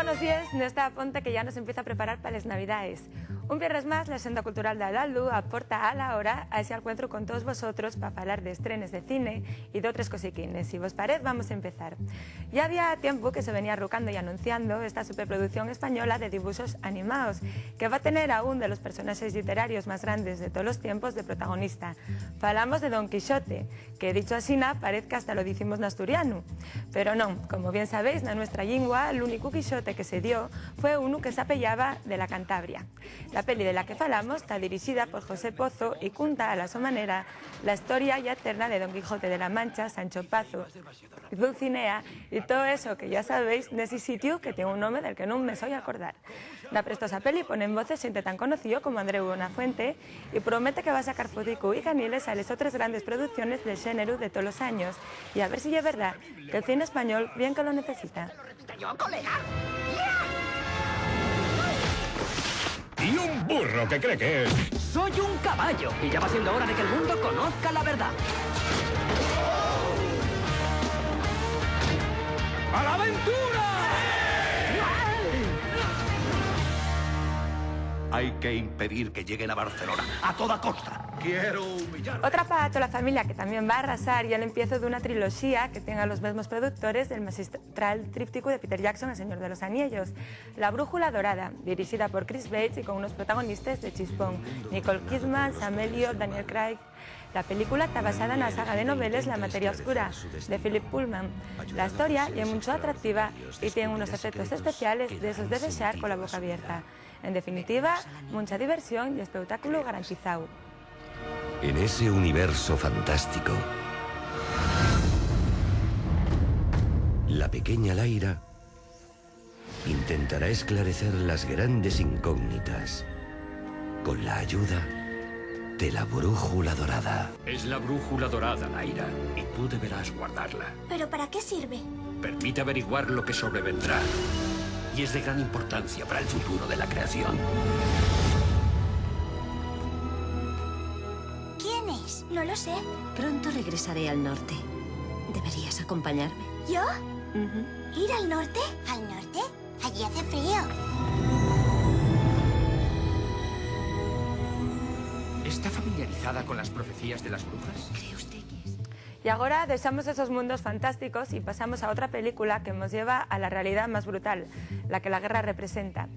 los días nesta ponte que ya nos empieza a preparar para las Navidades. Un viernes más, la Senda Cultural de Alaldu aporta a la hora a ese encuentro con todos vosotros para hablar de estrenes de cine y de otras cosiquines. Si vos parece, vamos a empezar. Ya había tiempo que se venía arrucando y anunciando esta superproducción española de dibujos animados, que va a tener a uno de los personajes literarios más grandes de todos los tiempos de protagonista. Falamos de Don Quixote, que dicho así parece que hasta lo decimos en asturiano. Pero no, como bien sabéis, en nuestra lengua, el único Quixote que se dio fue uno que se apellaba de la Cantabria. La peli de la que falamos está dirigida por José Pozo y cuenta a la su manera la historia ya eterna de Don Quijote de la Mancha, Sancho Pazo, Dulcinea y todo eso que ya sabéis en ese sitio que tiene un nombre del que no me soy acordar. La prestosa peli pone en voces gente tan conocido como Andreu Buenafuente y promete que va a sacar fotico y caniles a las otras grandes producciones del género de todos los años y a ver si es verdad que el cine español bien que lo necesita. Y un burro que cree que es. Soy un caballo y ya va siendo hora de que el mundo conozca la verdad. ¡A la aventura! Hay que impedir que lleguen a Barcelona a toda costa. Quiero humillar. Otra para toda la familia que también va a arrasar y el empiezo de una trilogía que tenga los mismos productores del magistral tríptico de Peter Jackson, El Señor de los Anillos. La Brújula Dorada, dirigida por Chris Bates y con unos protagonistas de chispón, Nicole Kidman, Sam Elliott, Daniel Craig. La película está basada en la saga de novelas La Materia Oscura, de Philip Pullman. La historia es mucho atractiva y tiene unos efectos especiales de esos de desear con la boca abierta. En definitiva, mucha diversión y espectáculo garantizado. En ese universo fantástico, la pequeña Laira intentará esclarecer las grandes incógnitas con la ayuda de la Brújula Dorada. Es la Brújula Dorada, Laira, y tú deberás guardarla. ¿Pero para qué sirve? Permite averiguar lo que sobrevendrá. Y es de gran importancia para el futuro de la creación. ¿Quién es? No lo sé. Pronto regresaré al norte. Deberías acompañarme. ¿Yo? ¿Ir al norte? ¿Al norte? Allí hace frío. ¿Está familiarizada con las profecías de las brujas? ¿Cree usted que es? Y ahora dejamos esos mundos fantásticos y pasamos a otra película que nos lleva a la realidad más brutal, la que la guerra representa.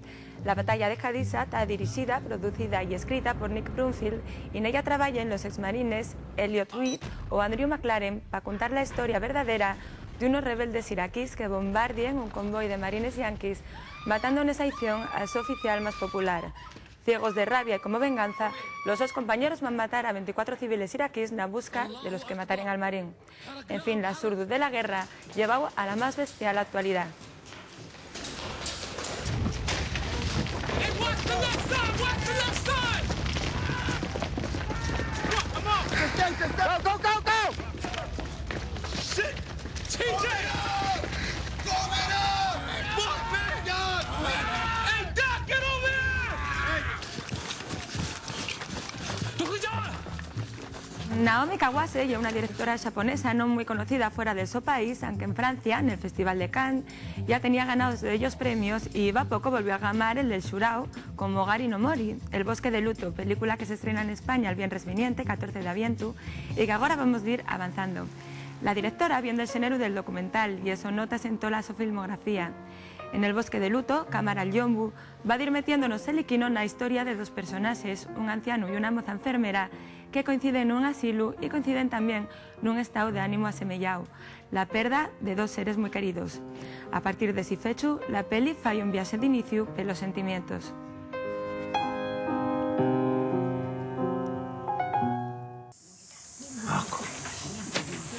La batalla de Haditha está dirigida, producida y escrita por Nick Brunfield y en ella trabajan los exmarines Elliot Reed o Andrew McLaren para contar la historia verdadera de unos rebeldes iraquíes que bombardeen un convoy de marines yanquis, matando en esa acción a su oficial más popular. Ciegos de rabia y como venganza, los dos compañeros van a matar a 24 civiles iraquíes en la busca de los que mataren al marín. En fin, la absurdo de la guerra llevado a la más bestial actualidad. Naomi Kawase es una directora japonesa no muy conocida fuera de su país, aunque en Francia, en el Festival de Cannes, ya tenía ganados de ellos premios y va poco volvió a ganar el del Shurao con Mogari no Mori, El Bosque de Luto, película que se estrena en España el viernes viniente, 14 de aviento, y que ahora vamos a ir avanzando. La directora, viendo el género del documental y eso notas en toda su filmografía. En El Bosque de Luto, Cámara Yombu va a ir metiéndonos el liquino en la historia de dos personajes, un anciano y una moza enfermera, que coinciden en un asilo y coinciden también en un estado de ánimo asemellado, la pérdida de dos seres muy queridos. A partir de ese fecho, la peli falla un viaje de inicio de los sentimientos.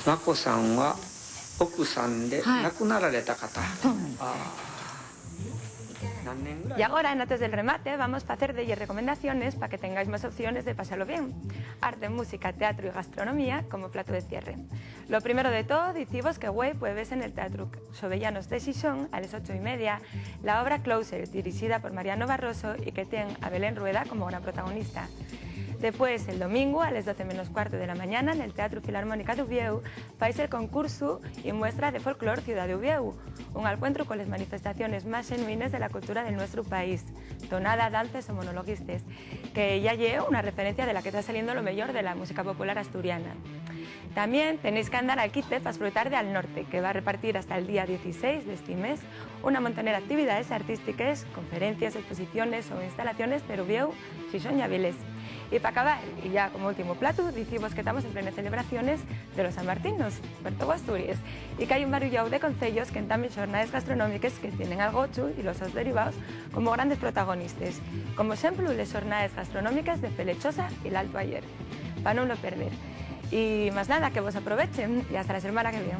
Mako-san wa oku-san de nakunarareta kata. Y ahora, antes del remate, vamos a hacer de ellas recomendaciones para que tengáis más opciones de pasarlo bien. Arte, música, teatro y gastronomía como plato de cierre. Lo primero de todo, decimos que hoy puedes en el Teatro Xovellanos de Xixón a las 8:30 la obra Closer, dirigida por Mariano Barroso y que tiene a Belén Rueda como gran protagonista. Después, el domingo, a las 12 menos cuarto de la mañana, en el Teatro Filarmónica de Uvieu, fais el concurso y muestra de folclore Ciudad de Uvieu, un encuentro con las manifestaciones más genuinas de la cultura de nuestro país, tonada, danzas o monologuistas, que ya lleva una referencia de la que está saliendo lo mejor de la música popular asturiana. También tenéis que andar al quite para disfrutar de Al Norte, que va a repartir hasta el día 16 de este mes una montonera de actividades artísticas, conferencias, exposiciones o instalaciones de Uvieu, Xixón y Avilés. Y para acabar, y ya como último plato, decimos que estamos en plenas celebraciones de los San Martinos, por todo Asturias, y que hay un barullau de concellos que entamben jornadas gastronómicas que tienen al gochu y los seus derivados como grandes protagonistas, como ejemplo las jornadas gastronómicas de Felechosa y el Alto Ayer, para no lo perder. Y más nada, que vos aprovechen y hasta la semana que viene.